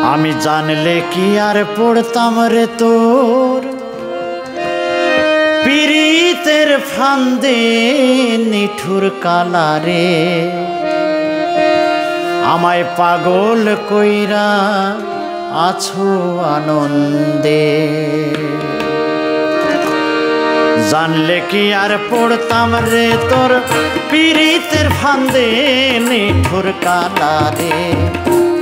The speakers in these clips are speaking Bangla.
আমি জানলে কি আর পড়তাম রে তোর পীড়িতের ফান্দে নিঠুর কালারে আমায় পাগল কইরা আছো আনন্দে। জানলে কি আর পড়তাম রে তোর পীড়িতের ফান্দে নিঠুর কালারে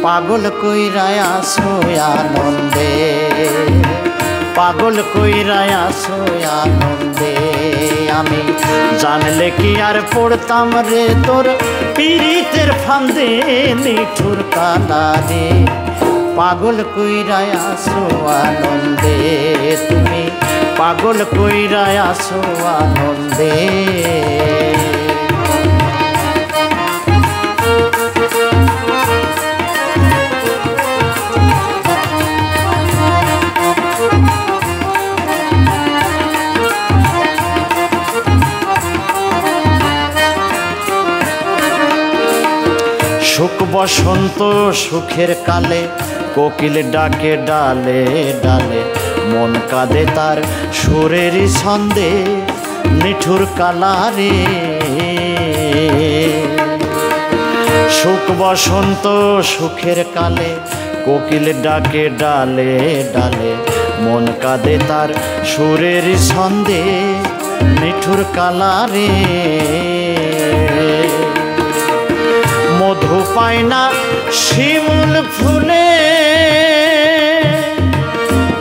পাগল কইরা আছো আনন্দে, পাগল কইরা আছো আনন্দে। আমি জানলে কি আর পড়তাম রে তোর পীড়িতের ফান্দে নিঠুর কালারে পাগল কইরা আছো আনন্দে, তুমি পাগল কইরা আছো আনন্দে। সুখ বসন্ত সুখের কালে কোকিল ডাকে ডালে ডালে মন কাঁদে তার সুরের ছন্দে নিঠুর কালারে। সুখ বসন্ত সুখের কালে কোকিল ডাকে ডালে ডালে মন কাঁদে তার সুরের ছন্দে নিঠুর কালারে। মধু পায় না শিমুল ফুলে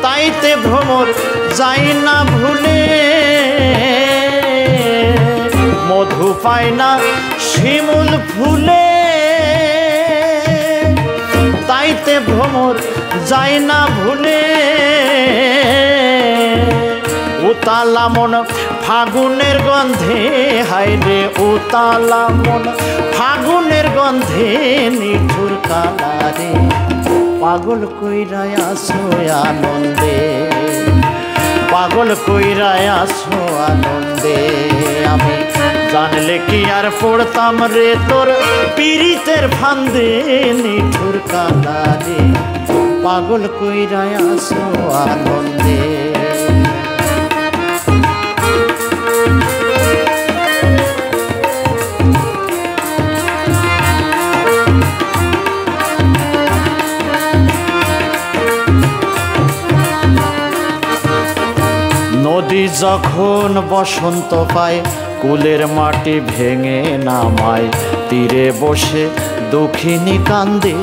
তাইতে ভ্রমর যায় না ভুলে, মধু পায় না শিমুল ফুলে তাইতে ভ্রমর যায় না ভুলে। উতালা মন ফাগুনের গন্ধে হায়রে উতালা মন ফাগুনের গন্ধে নিঠুর কালারে পাগল কইরা আছো আনন্দে, পাগল কইরা আছো আনন্দে। আমি জানলে কি আর পড়তাম রে তোর পীড়িতের ফান্দে নিঠুর কালারে পাগল কইরা আছো আনন্দে। নদী যখন বসন্ত পায় কুলের মাটি ভেঙে নামায় তীরে বসে দুঃখিনী কান্দে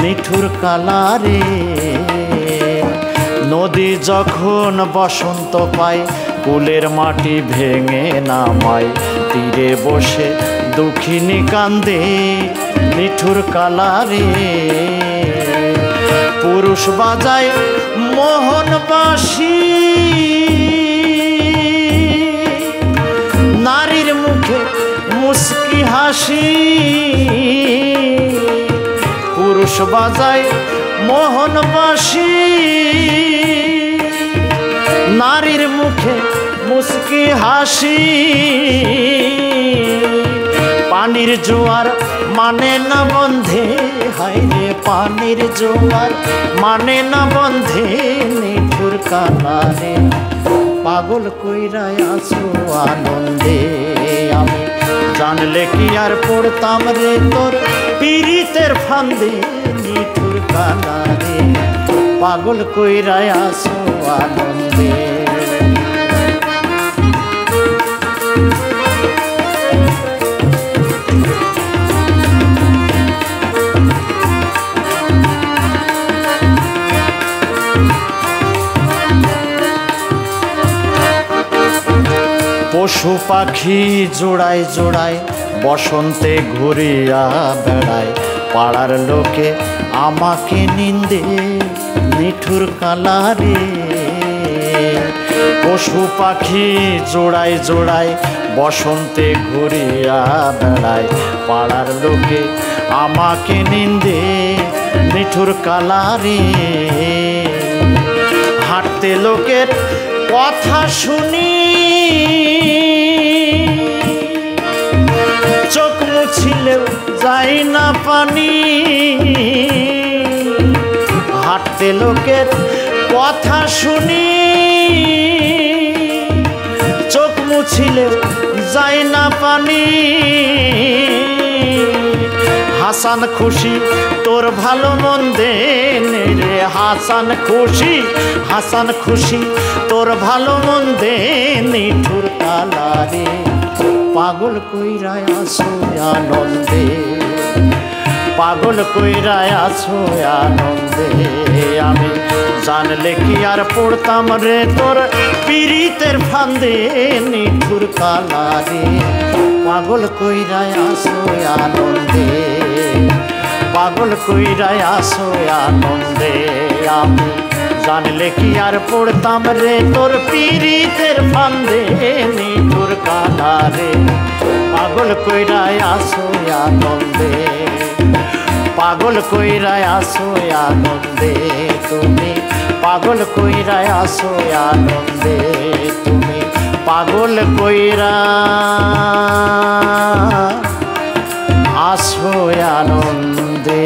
নিঠুর কালারে। নদী যখন বসন্ত পায় কুলের মাটি ভেঙে নামায় তীরে বসে দুঃখিনী কান্দে নিঠুর কালারে। পুরুষ বাজায় মোহন বাঁশি নারীর মুখে মুস্কি হাসি, পুরুষ বাজায় মোহন বাঁশি নারীর মুখে মুস্কি হাসি। পানির জোয়ার মানে না বন্ধে হায়রে পানির জোয়ার মানে না বন্ধে নিঠুর কালারে পাগল কইরা আছো আনন্দে। আমি জানলে কি আর পড়তাম রে তোর পীড়িতের ফান্দে নিঠুর কালারে পাগল কইরা আছো আনন্দে। পশু পাখি জোড়ায় জোড়ায় বসন্তে ঘুরিয়া বেড়ায় পাড়ার লোকে আমাকে নিন্দে নিঠুর কালারে। পশু পাখি জোড়ায় জোড়ায় বসন্তে ঘুরিয়া বেড়ায় পাড়ার লোকে আমাকে নিন্দে নিঠুর কালারে। হাঁটতে লোকের কথা শুনি চোখ মুছিলেও যায় না পানি, হাঁটতে লোকের কথা শুনি চোখ মুছিলে যায় না পানি হাসান খুশি তোর ভালো মন্দে রে হাসান খুশি তোর ভালো মন্দে নিঠুর কালারে পাগল কইরায় আসো আনন্দে পাগল কইরায় আসো আনন্দে আমি জানলে কি আর পড়তাম রে তোর পীড়িতের ফান্দে নিঠুর কালারে পাগল কইরায় আসো আনন্দে পাগল কইরায় আসো আনন্দে আমি জানলে কি আর পড়তাম রে তোর পীড়িতের ফান্দে নিঠুর কালারে পাগল কইরায় আসো আনন্দে পাগল কইরায় আসো আনন্দে তুমি পাগল কইরায় আসো আনন্দে তুমি পাগল কইরা আসো আনন্দে।